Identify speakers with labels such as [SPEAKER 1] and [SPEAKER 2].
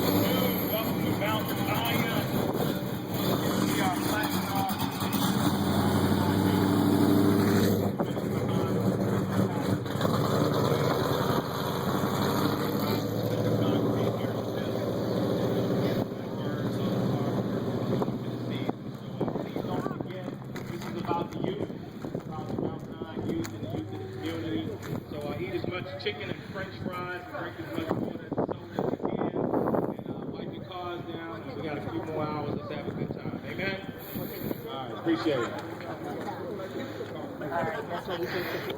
[SPEAKER 1] Welcome to Mount Zion. We are flattening please don't forget, this is about the youth, about the Mount Zion youth and the youth of the community. So eat as much chicken and french fries and drink as much water and soda as you can. And wipe your cars down. And we got a few more hours. Let's have a good time. Amen? All right. Appreciate it.
[SPEAKER 2] All right, that's what we think.